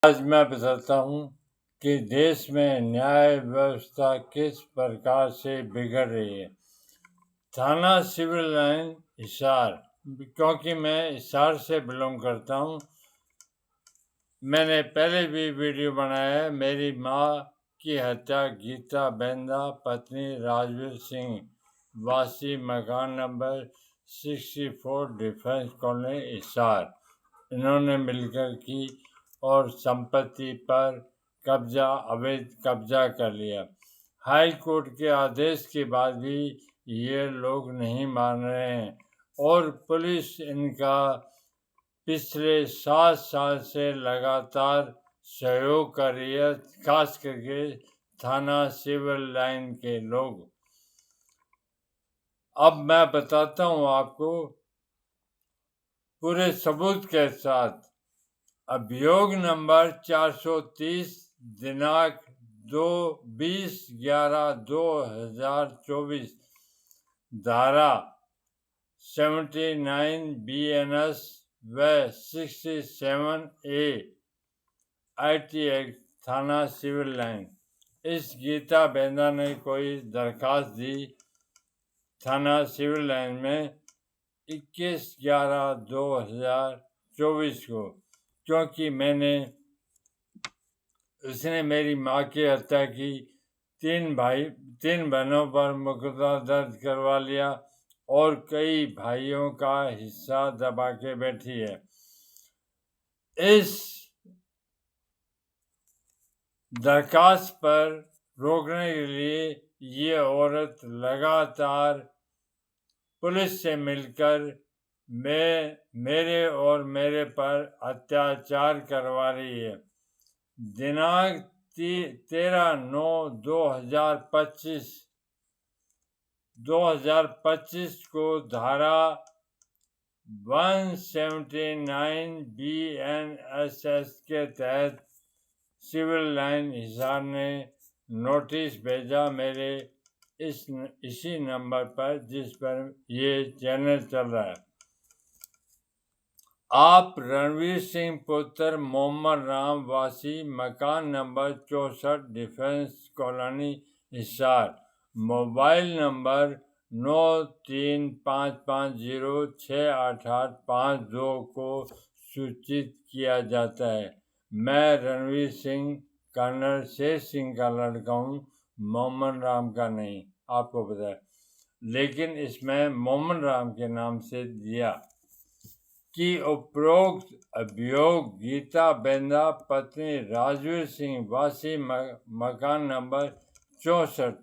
आज मैं बताता हूँ कि देश में न्याय व्यवस्था किस प्रकार से बिगड़ रही है। थाना सिविल लाइन हिसार, क्योंकि मैं हिसार से बिलोंग करता हूँ। मैंने पहले भी वीडियो बनाया है। मेरी माँ की हत्या गीता बेंदा पत्नी राजवीर सिंह वासी मकान नंबर 64 डिफेंस कॉलोनी हिसार इन्होंने मिलकर की और संपत्ति पर अवैध कब्जा कर लिया। हाई कोर्ट के आदेश के बाद भी ये लोग नहीं मान रहे हैं और पुलिस इनका पिछले 7 साल से लगातार सहयोग कर रही है, खास करके थाना सिविल लाइन के लोग। अब मैं बताता हूँ आपको पूरे सबूत के साथ। अभियोग नंबर 430 दिनांक 20/11/2024 धारा 79 BNS व 67A IT एक्ट थाना सिविल लाइन। इस गीता बेंदा ने कोई दरखास्त दी थाना सिविल लाइन में 21/11/2024 को, क्योंकि उसने मेरी माँ की हत्या की। 3 बहनों पर मुकदमा दर्ज करवा लिया और कई भाइयों का हिस्सा दबा के बैठी है। इस दरखास्त पर रोकने के लिए ये औरत लगातार पुलिस से मिलकर मेरे और मेरे पर अत्याचार करवा रही है। दिनांक 13/9/2025 को धारा 179 BNSS के तहत सिविल लाइन हिसार ने नोटिस भेजा मेरे इसी नंबर पर जिस पर ये चैनल चल रहा है। आप रणवीर सिंह पुत्र मोहम्मद राम वासी मकान number 64 defence colony Hisar mobile number 9355068852 को सूचित किया जाता है। मैं रणवीर सिंह कर्नल शेर सिंह का लड़का हूँ, मोहम्मद राम का नहीं, आपको पता है। लेकिन इसमें मोहम्मद राम के नाम से दिया कि उपरोक्त अभियोग गीता बेंदा पत्नी राजवीर सिंह वासी मकान नंबर 64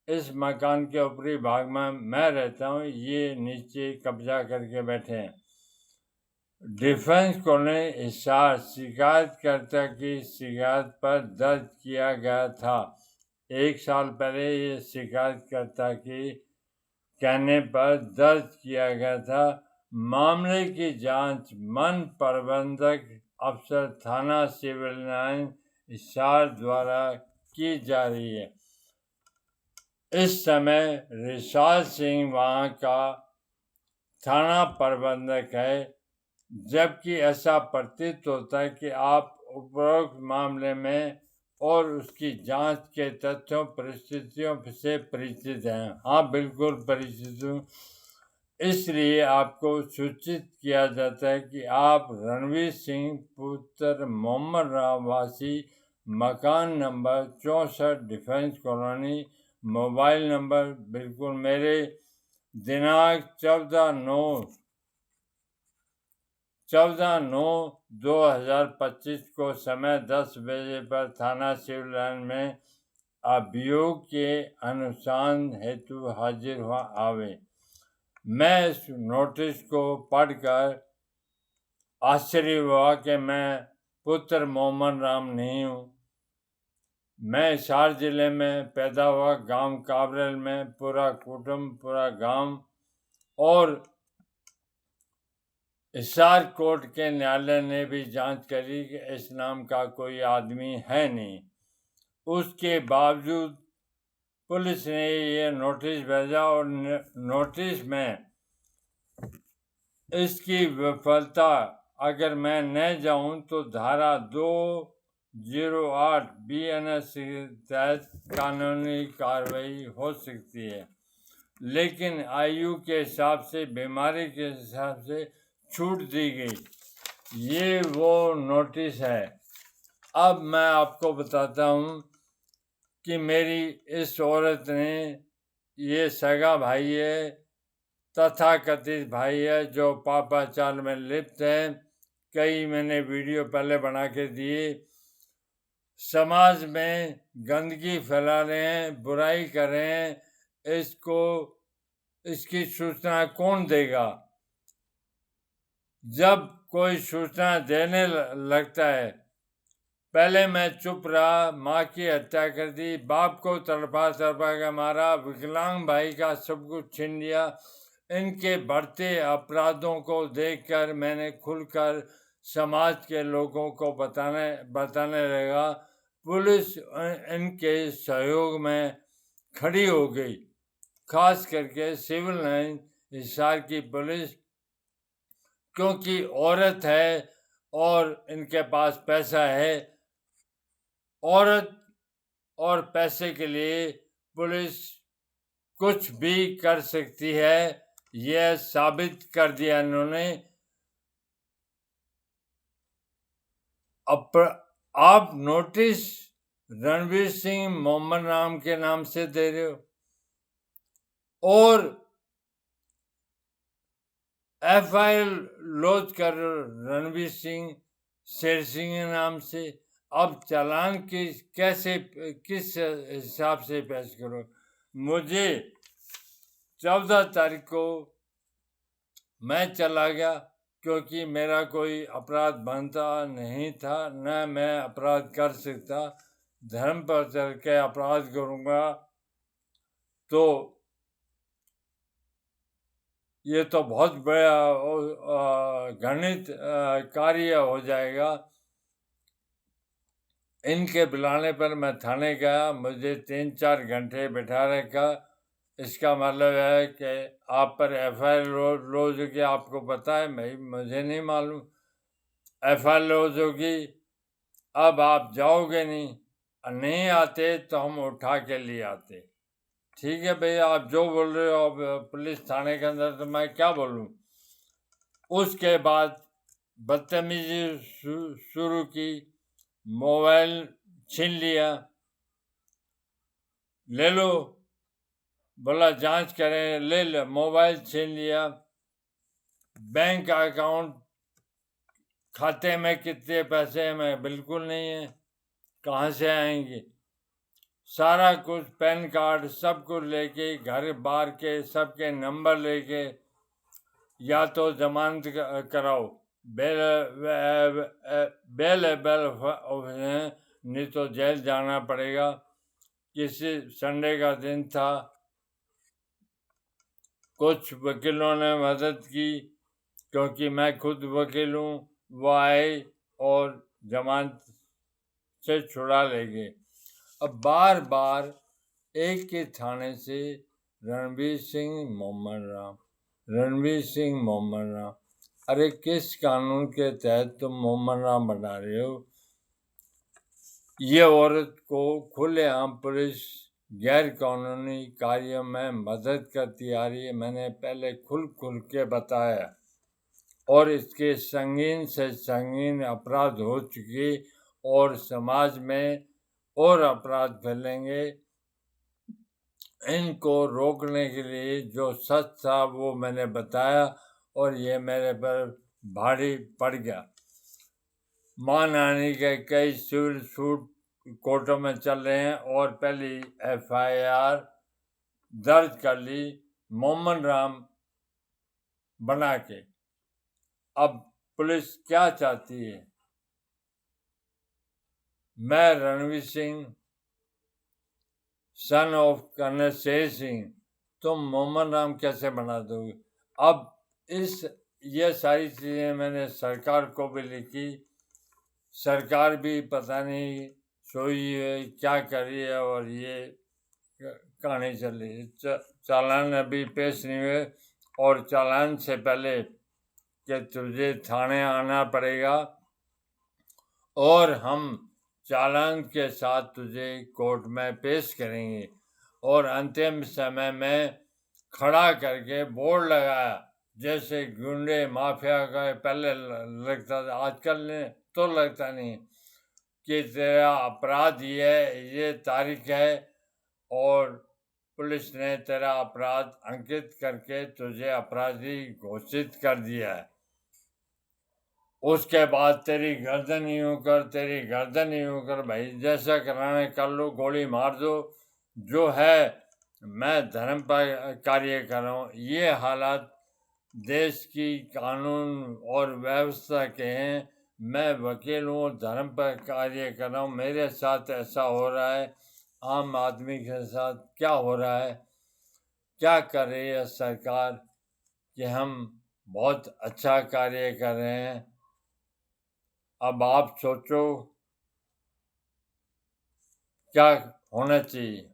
इस मकान के ऊपरी भाग में मैं रहता हूँ, ये नीचे कब्जा करके बैठे हैं। डिफेंस कॉलोनी हिसार शिकायतकर्ता की शिकायत पर दर्ज किया गया था। 1 साल पहले ये शिकायतकर्ता की कहने पर दर्ज किया गया था। मामले की जांच मन प्रबंधक अफसर थाना सिविल लाइन हिसार द्वारा की जा रही है। इस समय रिशाल सिंह वहां का थाना प्रबंधक है, जबकि ऐसा प्रतीत होता है कि आप उपरोक्त मामले में और उसकी जांच के तथ्यों परिस्थितियों से परिचित हैं। हाँ, बिल्कुल परिचित हूँ। इसलिए आपको सूचित किया जाता है कि आप रणवीर सिंह पुत्र मोहम्मद राम वासी मकान number 64 defence colony mobile number बिल्कुल मेरे दिनांक 14/9/2025 को समय 10 बजे पर थाना सिविल लाइन में अभियोग के अनुसंधान हेतु हाजिर आवे। मैं इस नोटिस को पढ़कर आश्चर्य हुआ कि मैं पुत्र मोहम्मद राम नहीं हूँ। मैं हिसार जिले में पैदा हुआ, गांव काबरल में पूरा कुटुंब पूरा गांव, और हिसार कोर्ट के न्यायालय ने भी जांच करी कि इस नाम का कोई आदमी है नहीं। उसके बावजूद पुलिस ने ये नोटिस भेजा और नोटिस में इसकी विफलता अगर मैं न जाऊं तो धारा 208 BNS के तहत कानूनी कार्रवाई हो सकती है, लेकिन आयु के हिसाब से, बीमारी के हिसाब से छूट दी गई। ये वो नोटिस है। अब मैं आपको बताता हूँ कि मेरी इस औरत ने, ये सगा भाई है, तथाकथित भाई है, जो पापाचार में लिप्त है। कई मैंने वीडियो पहले बना के दिए। समाज में गंदगी फैला रहे हैं, बुराई कर रहे हैं। इसकी सूचना कौन देगा? जब कोई सूचना देने लगता है, पहले मैं चुप रहा, माँ की हत्या कर दी, बाप को तड़पा के मारा, विकलांग भाई का सब कुछ छीन लिया। इनके बढ़ते अपराधों को देखकर मैंने खुलकर समाज के लोगों को बताने लगा। पुलिस इनके सहयोग में खड़ी हो गई, खास करके सिविल लाइन हिसार की पुलिस, क्योंकि औरत है और इनके पास पैसा है। औरत और पैसे के लिए पुलिस कुछ भी कर सकती है, यह साबित कर दिया इन्होंने। आप नोटिस रणवीर सिंह मोहम्मद राम के नाम से दे रहे हो और FIR लॉन्च कर रणवीर सिंह, शेर सिंह के नाम से। अब चालान किस हिसाब से पेश करो? मुझे 14 तारीख को मैं चला गया, क्योंकि मेरा कोई अपराध बनता नहीं था, न मैं अपराध कर सकता। धर्म पर चल के अपराध करूँगा तो ये तो बहुत बड़ा घृणित कार्य हो जाएगा। इनके बुलाने पर मैं थाने गया, मुझे 3-4 घंटे बैठा रखा। इसका मतलब है कि आप पर FIR लॉन्च होगी, आपको पता है? मुझे नहीं मालूम। FIR लॉन्च होगी, अब आप जाओगे नहीं आते तो हम उठा के लिए आते। ठीक है भैया, आप जो बोल रहे हो, अब पुलिस थाने के अंदर, तो मैं क्या बोलूँ? उसके बाद बदतमीजी शुरू की, मोबाइल छीन लिया, ले लो, बोला जांच करें, ले लो, मोबाइल छीन लिया। बैंक अकाउंट, खाते में कितने पैसे हैं बिल्कुल नहीं है, कहाँ से आएंगे? सारा कुछ, पैन कार्ड, सब कुछ लेके, घर बार के सबके नंबर लेके, या तो जमानत कराओ, बेल नहीं तो जेल जाना पड़ेगा। किसी संडे का दिन था, कुछ वकीलों ने मदद की, क्योंकि मैं खुद वकील हूँ। वो आए और जमानत से छुड़ा ले गए। अब बार बार एक के थाने से रणवीर सिंह मोहम्मद राम, रणवीर सिंह मोहम्मद राम। अरे किस कानून के तहत तुम मोहम्मद राम बना रहे हो? ये औरत को खुलेआम पुलिस गैर कानूनी कार्यों में मदद करती आ रही है। मैंने पहले खुल के बताया, और इसके संगीन से संगीन अपराध हो चुके और समाज में और अपराध फैलेंगे। इनको रोकने के लिए जो सच था वो मैंने बताया, और ये मेरे पर भारी पड़ गया। मानहानि के कई सिविल सूट कोर्टों में चल रहे हैं, और पहली FIR दर्ज कर ली मोहम्मद राम बना के। अब पुलिस क्या चाहती है? मैं Ranveer Singh, son of colonel Sher Singh, तुम मोहम्मद राम कैसे बना दोगे? अब ये सारी चीज़ें मैंने सरकार को भी लिखी। सरकार भी पता नहीं सोई है, क्या कर रही है, और ये कहानी चल रही है। चालान अभी पेश नहीं हुए, और चालान से पहले कि तुझे थाने आना पड़ेगा और हम चालान के साथ तुझे कोर्ट में पेश करेंगे। और अंतिम समय में खड़ा करके बोर्ड लगाया, जैसे गुंडे माफिया का पहले लगता था, आजकल ने तो लगता नहीं, कि तेरा अपराध ये तारीख है और पुलिस ने तेरा अपराध अंकित करके तुझे अपराधी घोषित कर दिया है। उसके बाद तेरी गर्दन यूं कर भाई, जैसा कराना है कर लो, गोली मार दो, जो है मैं धर्म पर कार्य कर रहा हूँ। ये हालात देश की कानून और व्यवस्था के हैं। मैं वकील हूँ, धर्म पर कार्य कर रहा हूँ, मेरे साथ ऐसा हो रहा है, आम आदमी के साथ क्या हो रहा है, क्या कर रही है सरकार, कि हम बहुत अच्छा कार्य कर रहे हैं। अब आप सोचो क्या होना चाहिए।